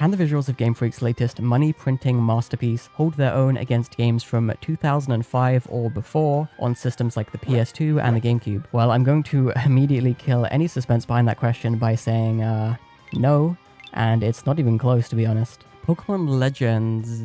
Can the visuals of GameFreak's latest money-printing masterpiece hold their own against games from 2005 or before on systems like the PS2 and the Gamecube? Well, I'm going to immediately kill any suspense behind that question by saying, no, and it's not even close, to be honest. Pokemon Legends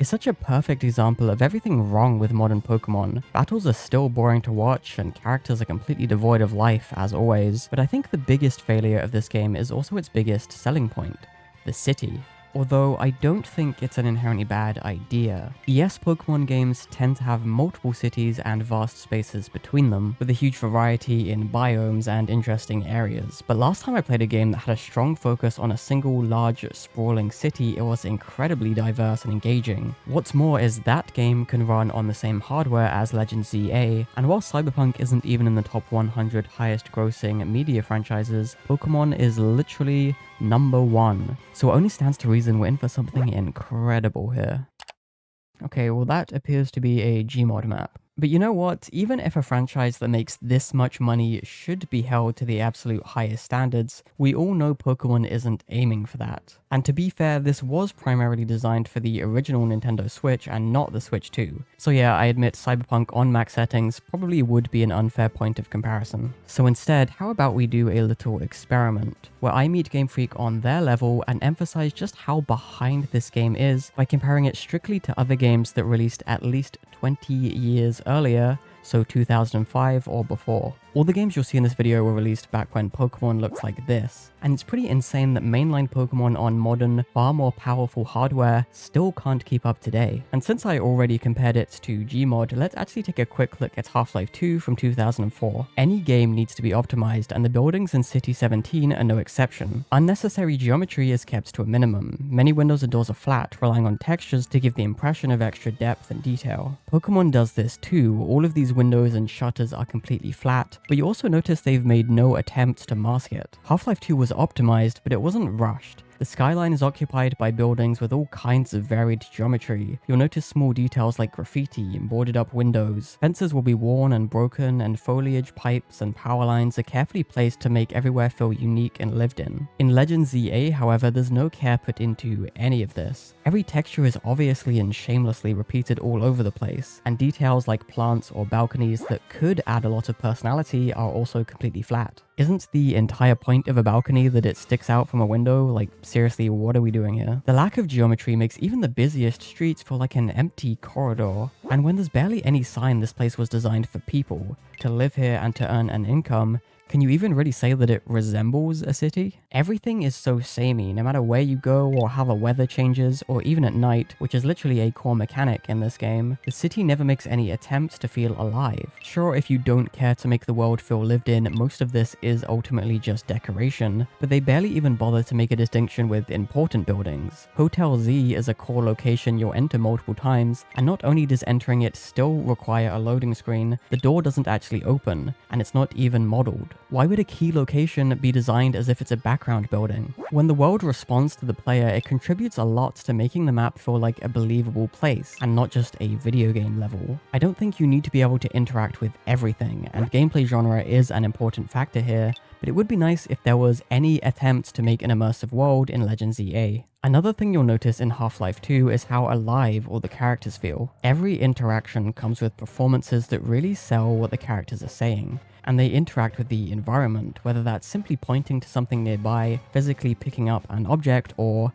is such a perfect example of everything wrong with modern Pokemon. Battles are still boring to watch, and characters are completely devoid of life, as always. But I think the biggest failure of this game is also its biggest selling point: the city. Although I don't think it's an inherently bad idea. Yes, Pokemon games tend to have multiple cities and vast spaces between them, with a huge variety in biomes and interesting areas. But last time I played a game that had a strong focus on a single large sprawling city, it was incredibly diverse and engaging. What's more is that game can run on the same hardware as Legends ZA, and while Cyberpunk isn't even in the top 100 highest grossing media franchises, Pokemon is literally #1. So it only stands to reason we're in for something incredible here. Okay, well that appears to be a Gmod map. But you know what? Even if a franchise that makes this much money should be held to the absolute highest standards, we all know Pokemon isn't aiming for that. And to be fair, this was primarily designed for the original Nintendo Switch and not the Switch 2. So yeah, I admit Cyberpunk on max settings probably would be an unfair point of comparison. So instead, how about we do a little experiment, where I meet GameFreak on their level and emphasize just how behind this game is by comparing it strictly to other games that released at least 20 years earlier, so 2005 or before. All the games you'll see in this video were released back when Pokemon looked like this, and it's pretty insane that mainline Pokemon on modern, far more powerful hardware still can't keep up today. And since I already compared it to Gmod, let's actually take a quick look at Half-Life 2 from 2004. Any game needs to be optimized, and the buildings in City 17 are no exception. Unnecessary geometry is kept to a minimum. Many windows and doors are flat, relying on textures to give the impression of extra depth and detail. Pokemon does this too. All of these windows and shutters are completely flat, but you also notice they've made no attempts to mask it. Half-Life 2 was optimized, but it wasn't rushed. The skyline is occupied by buildings with all kinds of varied geometry. You'll notice small details like graffiti and boarded up windows. Fences will be worn and broken, and foliage, pipes, and power lines are carefully placed to make everywhere feel unique and lived in. In Legends ZA, however, there's no care put into any of this. Every texture is obviously and shamelessly repeated all over the place, and details like plants or balconies that could add a lot of personality are also completely flat. Isn't the entire point of a balcony that it sticks out from a window? Like, seriously, what are we doing here? The lack of geometry makes even the busiest streets feel like an empty corridor. And when there's barely any sign this place was designed for people, to live here and to earn an income, can you even really say that it resembles a city? Everything is so samey, no matter where you go or how the weather changes, or even at night, which is literally a core mechanic in this game. The city never makes any attempts to feel alive. Sure, if you don't care to make the world feel lived in, most of this is ultimately just decoration, but they barely even bother to make a distinction with important buildings. Hotel Z is a core location you'll enter multiple times, and not only does entering it still require a loading screen, the door doesn't actually open, and it's not even modeled. Why would a key location be designed as if it's a background building? When the world responds to the player, it contributes a lot to making the map feel like a believable place, and not just a video game level. I don't think you need to be able to interact with everything, and gameplay genre is an important factor here, but it would be nice if there was any attempt to make an immersive world in Legends EA. Another thing you'll notice in Half-Life 2 is how alive all the characters feel. Every interaction comes with performances that really sell what the characters are saying, and they interact with the environment, whether that's simply pointing to something nearby, physically picking up an object, or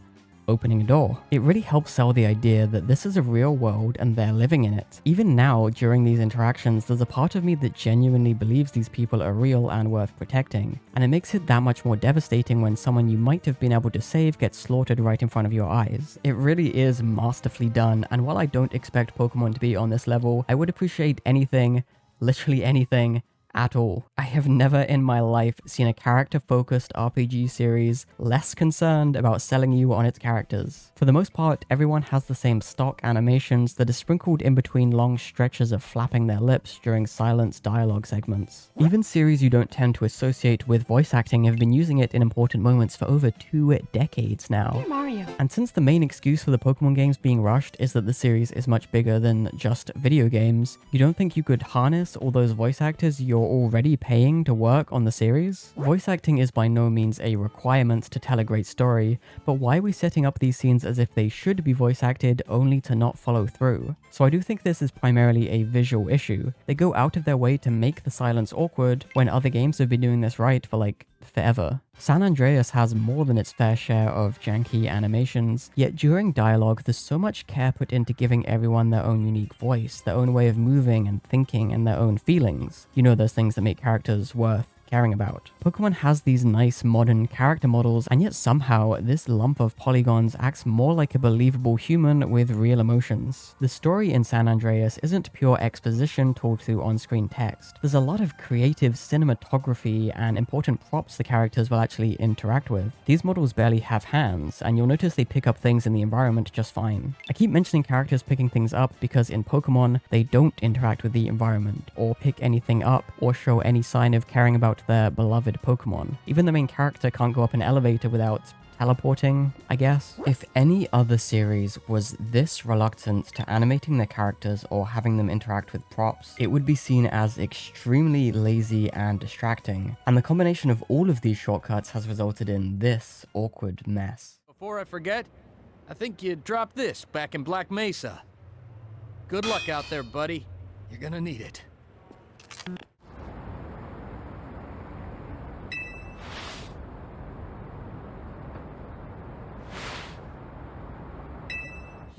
opening a door. It really helps sell the idea that this is a real world and they're living in it. Even now, during these interactions, there's a part of me that genuinely believes these people are real and worth protecting, and it makes it that much more devastating when someone you might have been able to save gets slaughtered right in front of your eyes. It really is masterfully done, and while I don't expect Pokemon to be on this level, I would appreciate anything, literally anything, at all. I have never in my life seen a character-focused RPG series less concerned about selling you on its characters. For the most part, everyone has the same stock animations that are sprinkled in between long stretches of flapping their lips during silenced dialogue segments. Even series you don't tend to associate with voice acting have been using it in important moments for over 2 decades now. Hey Mario. And since the main excuse for the Pokemon games being rushed is that the series is much bigger than just video games, you don't think you could harness all those voice actors you're you're already paying to work on the series? Voice acting is by no means a requirement to tell a great story, but why are we setting up these scenes as if they should be voice acted only to not follow through? So I do think this is primarily a visual issue. They go out of their way to make the silence awkward when other games have been doing this right for like forever. San Andreas has more than its fair share of janky animations, yet during dialogue there's so much care put into giving everyone their own unique voice, their own way of moving and thinking, and their own feelings. You know, those things that make characters worth caring about. Pokemon has these nice modern character models, and yet somehow this lump of polygons acts more like a believable human with real emotions. The story in San Andreas isn't pure exposition told through on-screen text. There's a lot of creative cinematography and important props the characters will actually interact with. These models barely have hands, and you'll notice they pick up things in the environment just fine. I keep mentioning characters picking things up because in Pokemon, they don't interact with the environment, or pick anything up, or show any sign of caring about their beloved Pokemon. Even the main character can't go up an elevator without teleporting, I guess. If any other series was this reluctant to animating their characters or having them interact with props, it would be seen as extremely lazy and distracting. And the combination of all of these shortcuts has resulted in this awkward mess. Before I forget, I think you dropped this back in Black Mesa. Good luck out there, buddy. You're gonna need it.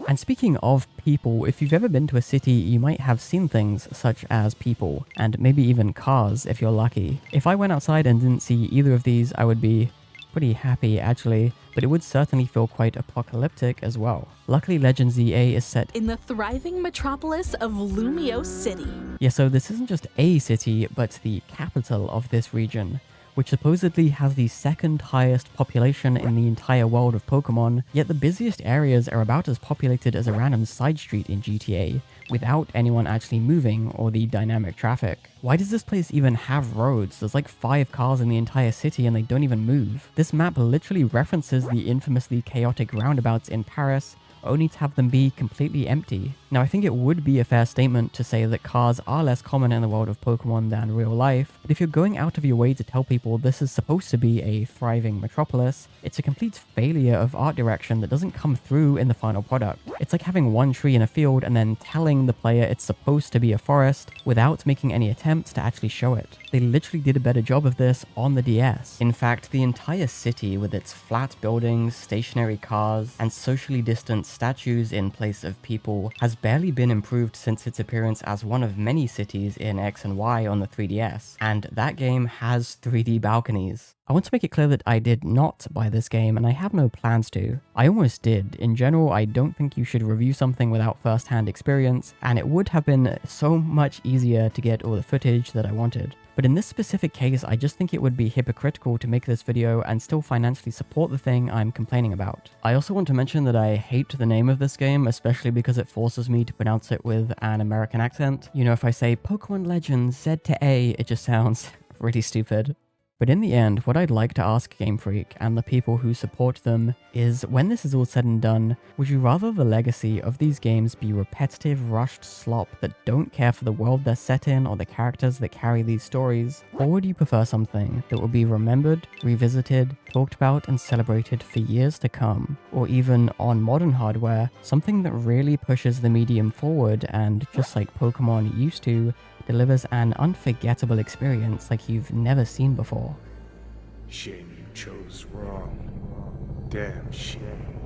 And speaking of people, if you've ever been to a city, you might have seen things such as people, and maybe even cars if you're lucky. If I went outside and didn't see either of these, I would be pretty happy actually, but it would certainly feel quite apocalyptic as well. Luckily, Legend ZA is set in the thriving metropolis of Lumio City. Yeah, so this isn't just a city, but the capital of this region, which supposedly has the second highest population in the entire world of Pokemon, yet the busiest areas are about as populated as a random side street in GTA, without anyone actually moving or the dynamic traffic. Why does this place even have roads? There's like 5 cars in the entire city and they don't even move. This map literally references the infamously chaotic roundabouts in Paris, only to have them be completely empty. Now, I think it would be a fair statement to say that cars are less common in the world of Pokemon than real life, but if you're going out of your way to tell people this is supposed to be a thriving metropolis, it's a complete failure of art direction that doesn't come through in the final product. It's like having one tree in a field and then telling the player it's supposed to be a forest without making any attempts to actually show it. They literally did a better job of this on the DS. In fact, the entire city with its flat buildings, stationary cars, and socially distant statues in place of people has barely been improved since its appearance as one of many cities in X and Y on the 3DS, and that game has 3D balconies. I want to make it clear that I did not buy this game, and I have no plans to. I almost did. In general, I don't think you should review something without first-hand experience, and it would have been so much easier to get all the footage that I wanted. But in this specific case, I just think it would be hypocritical to make this video and still financially support the thing I'm complaining about. I also want to mention that I hate the name of this game, especially because it forces me to pronounce it with an American accent. You know, if I say Pokemon Legends Z to A, it just sounds really stupid. But in the end, what I'd like to ask GameFreak and the people who support them is, when this is all said and done, would you rather the legacy of these games be repetitive, rushed slop that don't care for the world they're set in or the characters that carry these stories? Or would you prefer something that will be remembered, revisited, talked about, and celebrated for years to come? Or even, on modern hardware, something that really pushes the medium forward and, just like Pokemon used to, delivers an unforgettable experience like you've never seen before? Shame you chose wrong. Damn shame.